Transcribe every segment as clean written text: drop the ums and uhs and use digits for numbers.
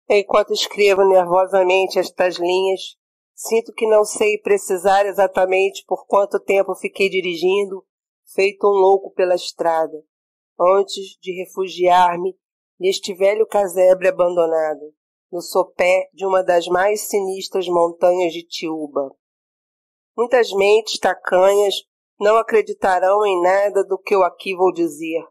Enquanto escrevo nervosamente estas linhas, sinto que não sei precisar exatamente por quanto tempo fiquei dirigindo, feito um louco pela estrada, antes de refugiar-me neste velho casebre abandonado, no sopé de uma das mais sinistras montanhas de Tiúba. Muitas mentes tacanhas não acreditarão em nada do que eu aqui vou dizer,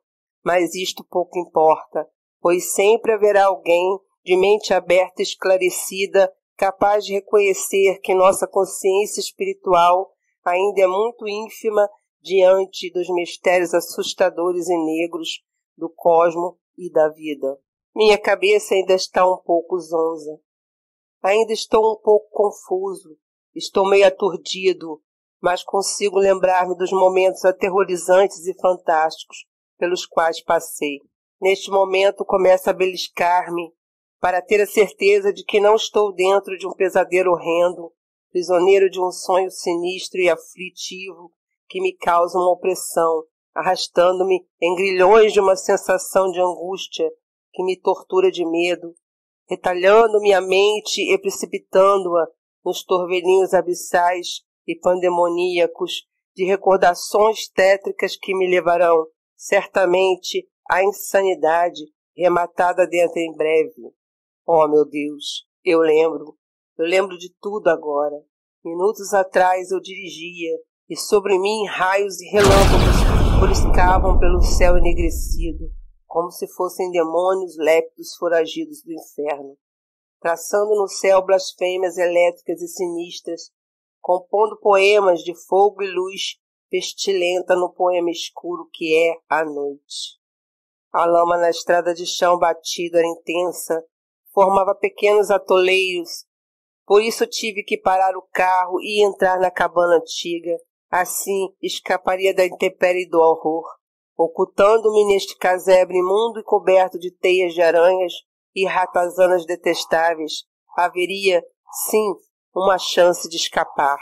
mas isto pouco importa, pois sempre haverá alguém de mente aberta e esclarecida, capaz de reconhecer que nossa consciência espiritual ainda é muito ínfima diante dos mistérios assustadores e negros do cosmo e da vida. Minha cabeça ainda está um pouco zonza. Ainda estou um pouco confuso. Estou meio aturdido, mas consigo lembrar-me dos momentos aterrorizantes e fantásticos pelos quais passei. Neste momento começo a beliscar-me para ter a certeza de que não estou dentro de um pesadelo horrendo, prisioneiro de um sonho sinistro e aflitivo que me causa uma opressão, arrastando-me em grilhões de uma sensação de angústia que me tortura de medo, retalhando minha mente e precipitando-a nos torvelinhos abissais e pandemoníacos de recordações tétricas que me levarão, certamente, à insanidade rematada dentro em breve. Oh, meu Deus, eu lembro de tudo agora. Minutos atrás eu dirigia, e sobre mim raios e relâmpagos poliscavam pelo céu enegrecido, como se fossem demônios lépidos foragidos do inferno, traçando no céu blasfêmias elétricas e sinistras, compondo poemas de fogo e luz pestilenta no poema escuro que é a noite. A lama na estrada de chão batido era intensa, formava pequenos atoleiros, por isso tive que parar o carro e entrar na cabana antiga, assim escaparia da intempérie e do horror, ocultando-me neste casebre imundo e coberto de teias de aranhas e ratazanas detestáveis, haveria, sim, uma chance de escapar.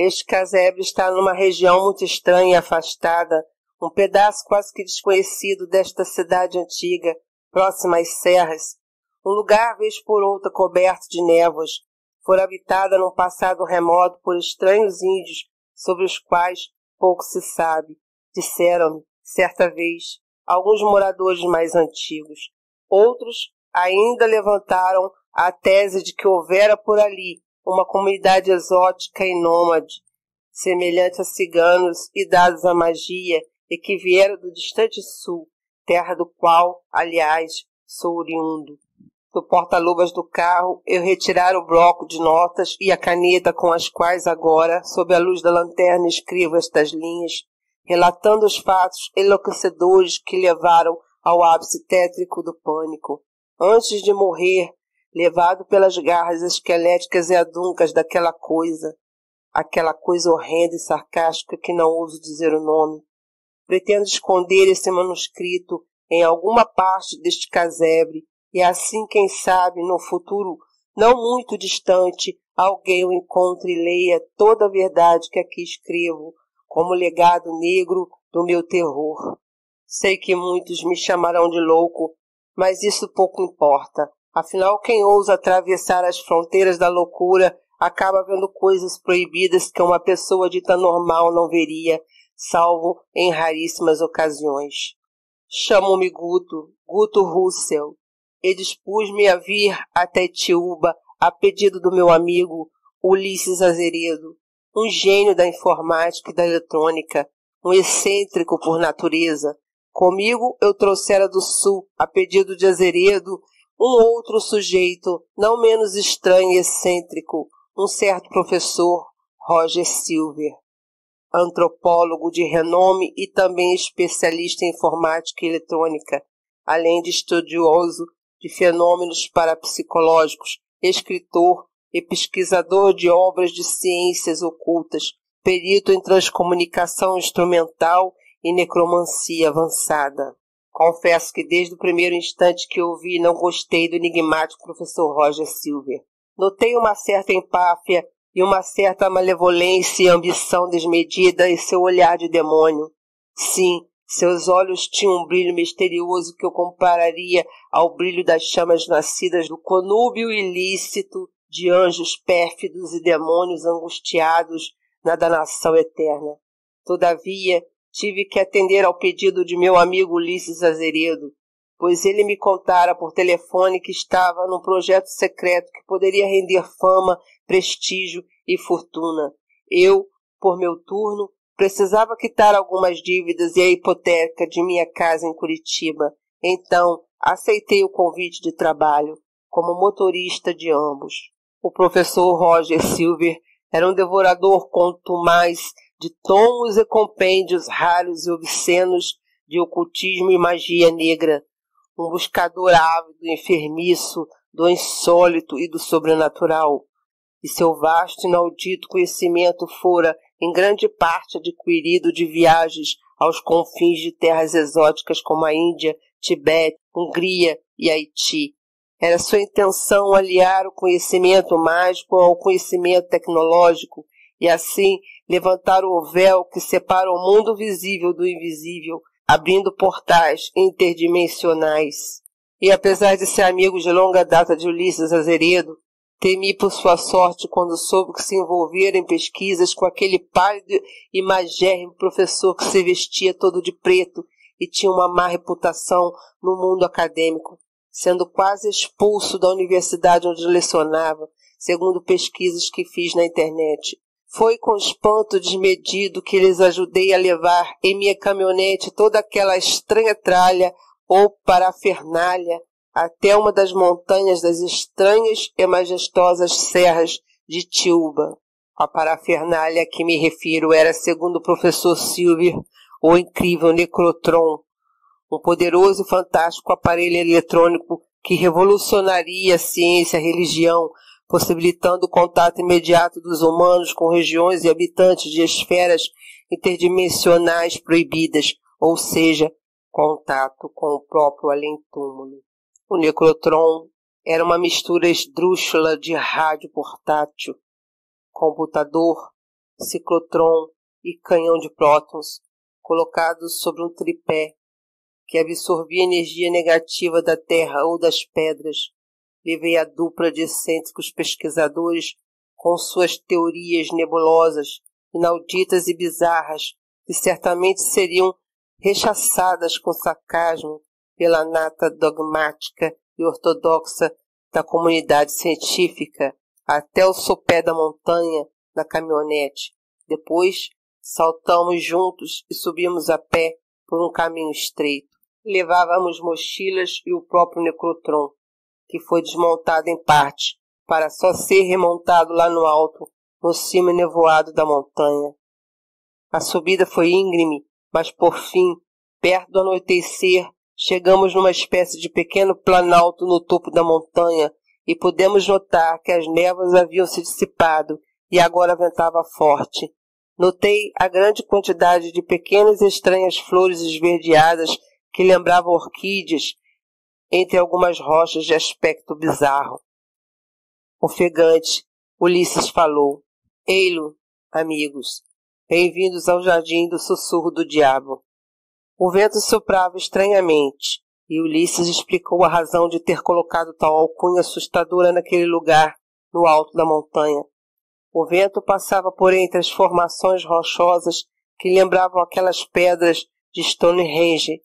Este casebre está numa região muito estranha e afastada, um pedaço quase que desconhecido desta cidade antiga, próxima às serras, um lugar vez por outra coberto de névoas, fora habitada num passado remoto por estranhos índios sobre os quais pouco se sabe. Disseram-me, certa vez, alguns moradores mais antigos. Outros ainda levantaram a tese de que houvera por ali uma comunidade exótica e nômade, semelhante a ciganos e dados à magia, e que viera do distante sul, terra do qual, aliás, sou oriundo. Do porta-luvas do carro, eu retirara o bloco de notas e a caneta com as quais agora, sob a luz da lanterna, escrevo estas linhas, relatando os fatos enlouquecedores que levaram ao ápice tétrico do pânico. Antes de morrer, levado pelas garras esqueléticas e aduncas daquela coisa horrenda e sarcástica que não ouso dizer o nome, pretendo esconder esse manuscrito em alguma parte deste casebre, e assim, quem sabe, no futuro não muito distante, alguém o encontre e leia toda a verdade que aqui escrevo, como legado negro do meu terror. Sei que muitos me chamarão de louco, mas isso pouco importa. Afinal, quem ousa atravessar as fronteiras da loucura acaba vendo coisas proibidas que uma pessoa dita normal não veria, salvo em raríssimas ocasiões. Chamo-me Guto Russell, e dispus-me a vir até Tiúba a pedido do meu amigo Ulisses Azeredo, um gênio da informática e da eletrônica, um excêntrico por natureza. Comigo eu trouxera do sul, a pedido de Azeredo, um outro sujeito, não menos estranho e excêntrico, um certo professor, Roger Silver, antropólogo de renome e também especialista em informática e eletrônica, além de estudioso de fenômenos parapsicológicos, escritor e pesquisador de obras de ciências ocultas, perito em transcomunicação instrumental e necromancia avançada. Confesso que desde o primeiro instante que o vi não gostei do enigmático professor Roger Silver. Notei uma certa empáfia e uma certa malevolência e ambição desmedida em seu olhar de demônio. Sim, seus olhos tinham um brilho misterioso que eu compararia ao brilho das chamas nascidas do conúbio ilícito de anjos pérfidos e demônios angustiados na danação eterna. Todavia, tive que atender ao pedido de meu amigo Ulisses Azeredo, pois ele me contara por telefone que estava num projeto secreto que poderia render fama, prestígio e fortuna. Eu, por meu turno, precisava quitar algumas dívidas e a hipoteca de minha casa em Curitiba. Então, aceitei o convite de trabalho, como motorista de ambos. O professor Roger Silver era um devorador contumaz de tomos e compêndios raros e obscenos de ocultismo e magia negra, um buscador ávido e enfermiço do insólito e do sobrenatural, e seu vasto e inaudito conhecimento fora, em grande parte, adquirido de viagens aos confins de terras exóticas como a Índia, Tibete, Hungria e Haiti. Era sua intenção aliar o conhecimento mágico ao conhecimento tecnológico e, assim, levantar o véu que separa o mundo visível do invisível, abrindo portais interdimensionais. E apesar de ser amigo de longa data de Ulisses Azeredo, temi por sua sorte quando soube que se envolvera em pesquisas com aquele pálido e magérrimo professor que se vestia todo de preto e tinha uma má reputação no mundo acadêmico, sendo quase expulso da universidade onde lecionava, segundo pesquisas que fiz na internet. Foi com espanto desmedido que lhes ajudei a levar em minha caminhonete toda aquela estranha tralha ou parafernália até uma das montanhas das estranhas e majestosas serras de Tiúba. A parafernália a que me refiro era, segundo o professor Silver, o incrível Necrotron, um poderoso e fantástico aparelho eletrônico que revolucionaria a ciência e a religião, possibilitando o contato imediato dos humanos com regiões e habitantes de esferas interdimensionais proibidas, ou seja, contato com o próprio além-túmulo. O Necrotron era uma mistura esdrúxula de rádio portátil, computador, ciclotron e canhão de prótons, colocados sobre um tripé que absorvia energia negativa da terra ou das pedras. Levei a dupla de excêntricos pesquisadores com suas teorias nebulosas, inauditas e bizarras, que certamente seriam rechaçadas com sarcasmo pela nata dogmática e ortodoxa da comunidade científica, até o sopé da montanha na caminhonete. Depois, saltamos juntos e subimos a pé por um caminho estreito. Levávamos mochilas e o próprio Necrotron, que foi desmontado em parte, para só ser remontado lá no alto, no cimo nevoado da montanha. A subida foi íngreme, mas por fim, perto do anoitecer, chegamos numa espécie de pequeno planalto no topo da montanha e pudemos notar que as névoas haviam se dissipado e agora ventava forte. Notei a grande quantidade de pequenas e estranhas flores esverdeadas que lembravam orquídeas entre algumas rochas de aspecto bizarro. Ofegante, Ulisses falou: "Ei-lo, amigos, bem-vindos ao jardim do sussurro do diabo." O vento soprava estranhamente, e Ulisses explicou a razão de ter colocado tal alcunha assustadora naquele lugar, no alto da montanha. O vento passava por entre as formações rochosas que lembravam aquelas pedras de Stonehenge,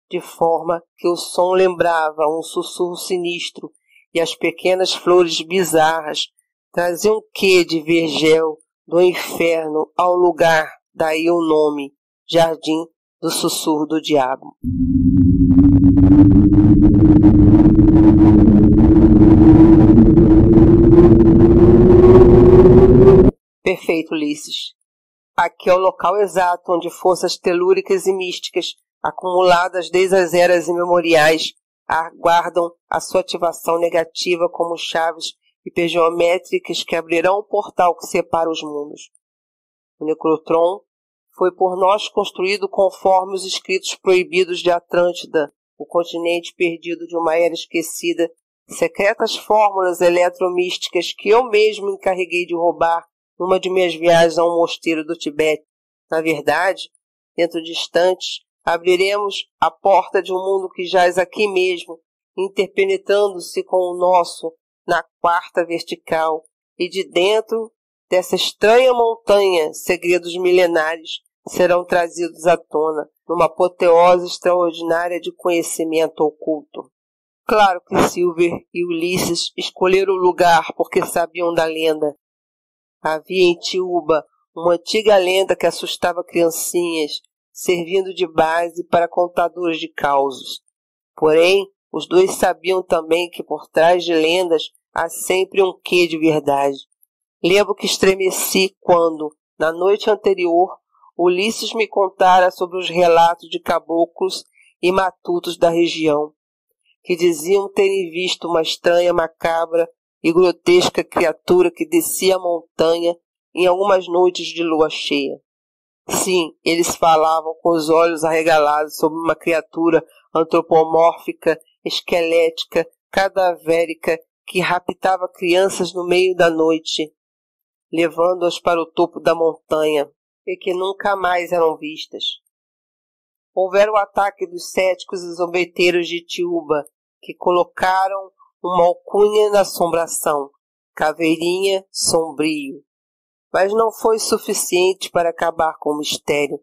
de forma que o som lembrava um sussurro sinistro, e as pequenas flores bizarras traziam um quê de vergel do inferno ao lugar, daí o nome, Jardim do Sussurro do Diabo. Perfeito, Ulisses. Aqui é o local exato onde forças telúricas e místicas, acumuladas desde as eras imemoriais, aguardam a sua ativação negativa como chaves hipergeométricas que abrirão o portal que separa os mundos. O Necrotron foi por nós construído conforme os escritos proibidos de Atlântida, o continente perdido de uma era esquecida, secretas fórmulas eletromísticas que eu mesmo encarreguei de roubar numa de minhas viagens a um mosteiro do Tibete. Na verdade, dentro de instantes, abriremos a porta de um mundo que jaz aqui mesmo, interpenetrando-se com o nosso na quarta vertical, e de dentro dessa estranha montanha, segredos milenares serão trazidos à tona, numa apoteose extraordinária de conhecimento oculto. Claro que Silver e Ulisses escolheram o lugar porque sabiam da lenda. Havia em Tiúba uma antiga lenda que assustava criancinhas, servindo de base para contadores de causos. Porém, os dois sabiam também que por trás de lendas há sempre um quê de verdade. Lembro que estremeci quando, na noite anterior, Ulisses me contara sobre os relatos de caboclos e matutos da região, que diziam terem visto uma estranha, macabra e grotesca criatura que descia a montanha em algumas noites de lua cheia. Sim, eles falavam com os olhos arregalados sobre uma criatura antropomórfica, esquelética, cadavérica, que raptava crianças no meio da noite, levando-as para o topo da montanha, e que nunca mais eram vistas. Houvera o ataque dos céticos e zombeteiros de Tiúba, que colocaram uma alcunha na assombração, Caveirinha Sombrio. Mas não foi suficiente para acabar com o mistério.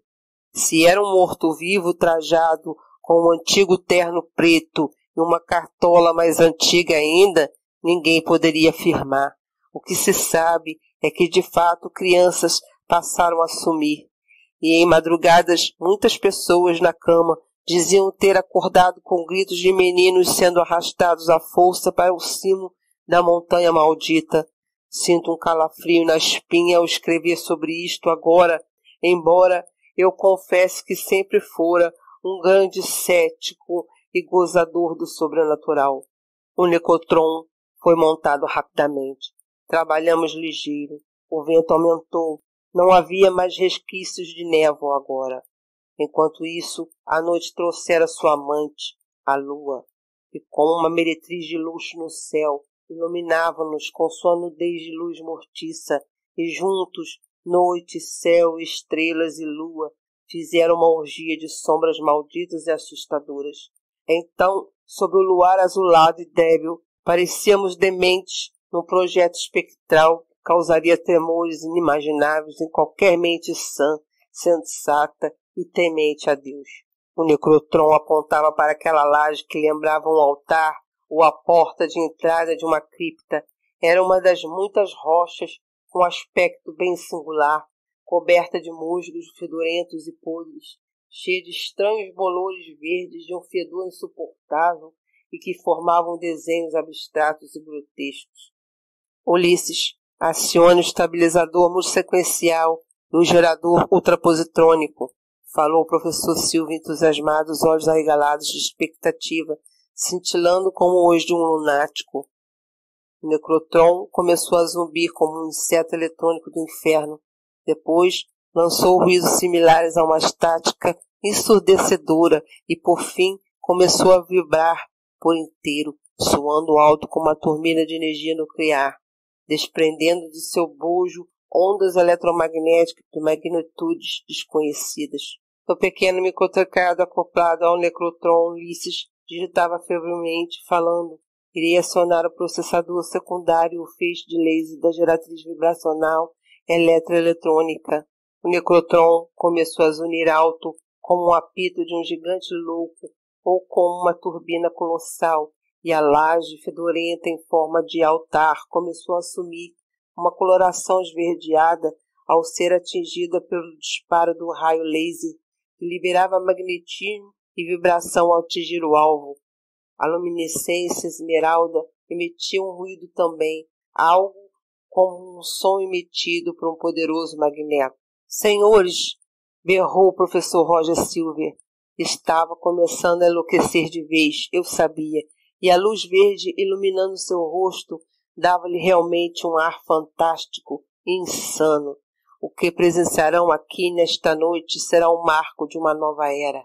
Se era um morto-vivo trajado com um antigo terno preto e uma cartola mais antiga ainda, ninguém poderia afirmar. O que se sabe é que, de fato, crianças passaram a sumir. E em madrugadas, muitas pessoas na cama diziam ter acordado com gritos de meninos sendo arrastados à força para o cimo da montanha maldita. Sinto um calafrio na espinha ao escrever sobre isto agora, embora eu confesse que sempre fora um grande cético e gozador do sobrenatural. O Necrotron foi montado rapidamente. Trabalhamos ligeiro. O vento aumentou. Não havia mais resquícios de névoa agora. Enquanto isso, a noite trouxera sua amante, a lua, e com uma meretriz de luxo no céu, iluminava-nos com sua nudez de luz mortiça, e juntos, noite, céu, estrelas e lua, fizeram uma orgia de sombras malditas e assustadoras. Então, sob o luar azulado e débil, parecíamos dementes num projeto espectral que causaria tremores inimagináveis em qualquer mente sã, sensata e temente a Deus. O Necrotron apontava para aquela laje que lembrava um altar ou a porta de entrada de uma cripta. Era uma das muitas rochas com aspecto bem singular, coberta de musgos fedorentos e podres, cheia de estranhos bolores verdes de um fedor insuportável e que formavam desenhos abstratos e grotescos. Ulisses, acione o estabilizador multissequencial e o gerador ultrapositrônico, falou o professor Silva entusiasmado, os olhos arregalados de expectativa, cintilando como os de um lunático. O Necrotron começou a zumbir como um inseto eletrônico do inferno. Depois, lançou ruídos similares a uma estática ensurdecedora e, por fim, começou a vibrar por inteiro, soando alto como uma turbilha de energia nuclear, desprendendo de seu bojo ondas eletromagnéticas de magnitudes desconhecidas. O pequeno microtecado acoplado ao Necrotron, Ulisses digitava febrilmente, falando. Irei acionar o processador secundário e o feixe de laser da geratriz vibracional eletroeletrônica. O Necrotron começou a zunir alto, como um apito de um gigante louco, ou como uma turbina colossal, e a laje fedorenta em forma de altar começou a assumir uma coloração esverdeada ao ser atingida pelo disparo do raio laser, que liberava magnetismo e vibração ao atingir o alvo. A luminescência esmeralda emitia um ruído também, algo como um som emitido por um poderoso magneto. Senhores, berrou o professor Roger Silver. Estava começando a enlouquecer de vez, eu sabia, e a luz verde iluminando seu rosto dava-lhe realmente um ar fantástico e insano. O que presenciarão aqui nesta noite será um marco de uma nova era.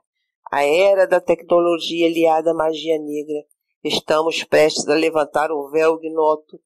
A era da tecnologia aliada à magia negra. Estamos prestes a levantar o véu ignoto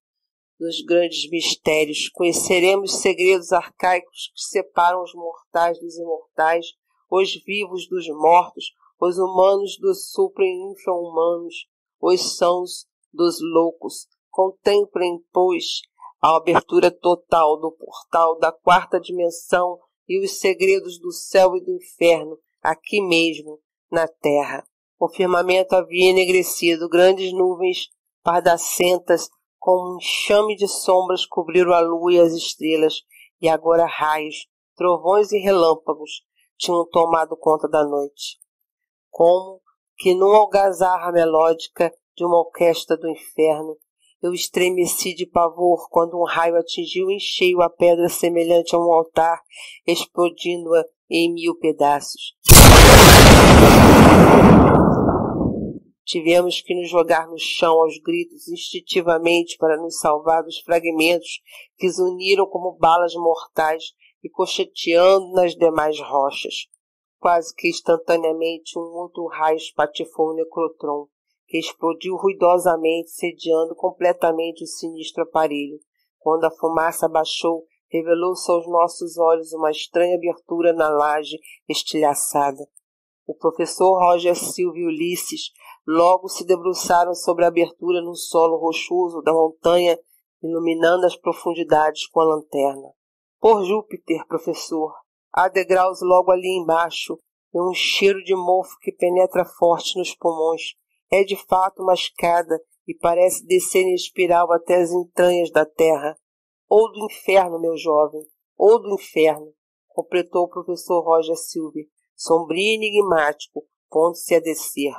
dos grandes mistérios. Conheceremos segredos arcaicos que separam os mortais dos imortais, os vivos dos mortos, os humanos dos supra-infra-humanos, os sãos dos loucos. Contemplem, pois, a abertura total do portal da quarta dimensão e os segredos do céu e do inferno, aqui mesmo, na terra. O firmamento havia enegrecido, grandes nuvens pardacentas com um enxame de sombras cobriram a lua e as estrelas, e agora raios, trovões e relâmpagos tinham tomado conta da noite. Como que numa algazarra melódica de uma orquestra do inferno, eu estremeci de pavor quando um raio atingiu em cheio a pedra semelhante a um altar, explodindo-a em 1000 pedaços. Tivemos que nos jogar no chão aos gritos instintivamente para nos salvar dos fragmentos que se uniram como balas mortais e cocheteando nas demais rochas. Quase que instantaneamente um outro raio espatifou o necrotron, que explodiu ruidosamente, sediando completamente o sinistro aparelho. Quando a fumaça baixou, revelou-se aos nossos olhos uma estranha abertura na laje estilhaçada. O professor Roger Silva e Ulisses logo se debruçaram sobre a abertura no solo rochoso da montanha, iluminando as profundidades com a lanterna. Por Júpiter, professor, há degraus logo ali embaixo e um cheiro de mofo que penetra forte nos pulmões. É de fato uma escada e parece descer em espiral até as entranhas da terra. Ou do inferno, meu jovem, ou do inferno, completou o professor Roger Silva, sombrio e enigmático, pondo-se a descer.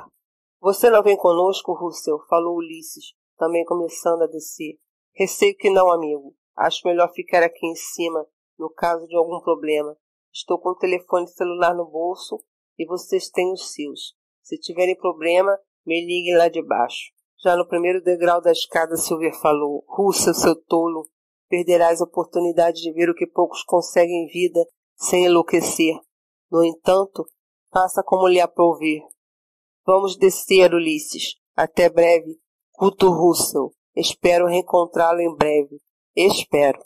Você não vem conosco, Russell? Falou Ulisses, também começando a descer. Receio que não, amigo. Acho melhor ficar aqui em cima, no caso de algum problema. Estou com o telefone celular no bolso e vocês têm os seus. Se tiverem problema, me liguem lá de baixo. Já no primeiro degrau da escada, Silver falou. Russell, seu tolo, perderás a oportunidade de ver o que poucos conseguem em vida sem enlouquecer. No entanto, faça como lhe aprouver. Vamos descer, Ulisses. Até breve. Culto Russell. Espero reencontrá-lo em breve. Espero.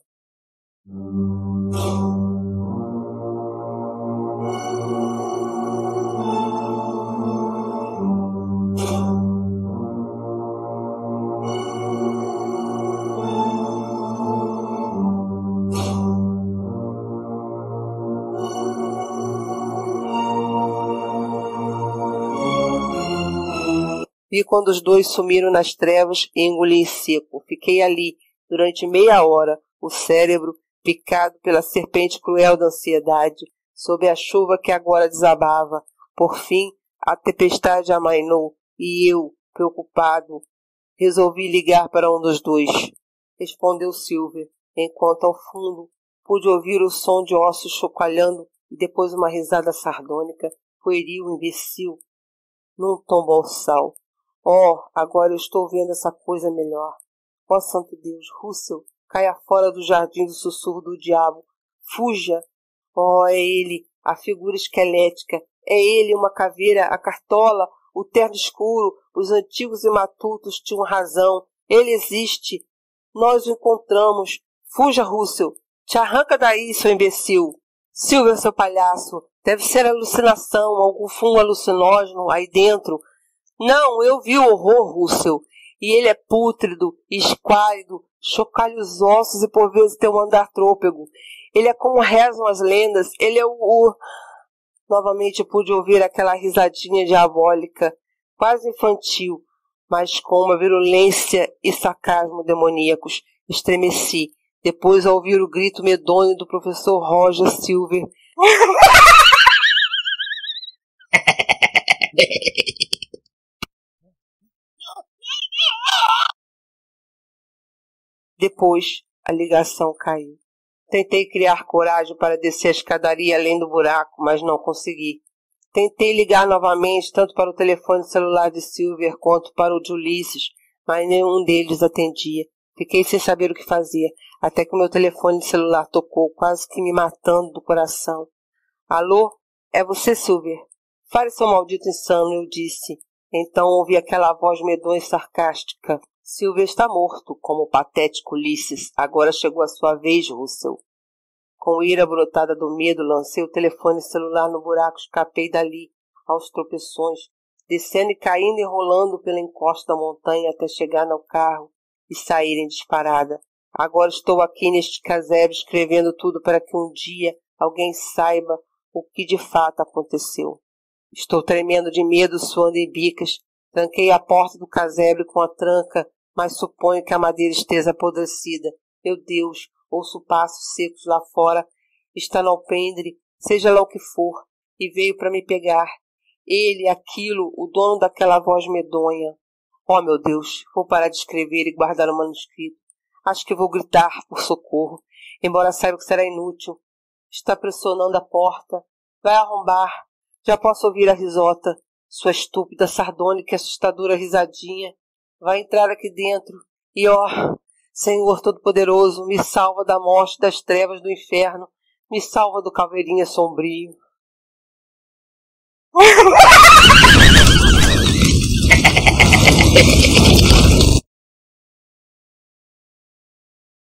Vi quando os dois sumiram nas trevas e engoli em seco. Fiquei ali durante meia hora, o cérebro picado pela serpente cruel da ansiedade, sob a chuva que agora desabava. Por fim, a tempestade amainou e eu, preocupado, resolvi ligar para um dos dois. Respondeu Silver, enquanto ao fundo pude ouvir o som de ossos chocalhando e depois uma risada sardônica, pueril, imbecil, num tom boçal. Oh, agora eu estou vendo essa coisa melhor. Oh, santo Deus, Russell, caia fora do jardim do sussurro do diabo. Fuja. Oh, é ele, a figura esquelética. É ele, uma caveira, a cartola, o terno escuro. Os antigos e matutos tinham razão. Ele existe. Nós o encontramos. Fuja, Russell. Te arranca daí, seu imbecil. Silver, seu palhaço. Deve ser alucinação, algum fumo alucinógeno aí dentro. Não, eu vi o horror, Russell. E ele é pútrido, esquálido, chocalha os ossos e por vezes tem um andar trôpego. Ele é como rezam as lendas. Ele é o... Novamente pude ouvir aquela risadinha diabólica, quase infantil, mas com uma virulência e sarcasmo demoníacos. Estremeci. Depois, ao ouvir o grito medonho do professor Roger Silver... Depois, a ligação caiu. Tentei criar coragem para descer a escadaria além do buraco, mas não consegui. Tentei ligar novamente, tanto para o telefone celular de Silver quanto para o de Ulisses, mas nenhum deles atendia. Fiquei sem saber o que fazer, até que o meu telefone celular tocou, quase que me matando do coração. Alô? É você, Silver? Fale, seu maldito insano, eu disse. Então ouvi aquela voz medonha e sarcástica. Silver está morto, como o patético Ulisses. Agora chegou a sua vez, Russell. Com ira brotada do medo, lancei o telefone celular no buraco e escapei dali, aos tropeções, descendo e caindo e rolando pela encosta da montanha até chegar no carro e sair em disparada. Agora estou aqui neste casebre escrevendo tudo para que um dia alguém saiba o que de fato aconteceu. Estou tremendo de medo, suando em bicas. Tranquei a porta do casebre com a tranca, mas suponho que a madeira esteja apodrecida. Meu Deus, ouço passos secos lá fora. Está no alpendre, seja lá o que for, e veio para me pegar. Ele, aquilo, o dono daquela voz medonha. Oh, meu Deus, vou parar de escrever e guardar o manuscrito. Acho que vou gritar por socorro, embora saiba que será inútil. Está pressionando a porta. Vai arrombar. Já posso ouvir a risota. Sua estúpida, sardônica e assustadora risadinha. Vai entrar aqui dentro. E, Senhor Todo-Poderoso, me salva da morte, das trevas do inferno. Me salva do caveirinha sombrio.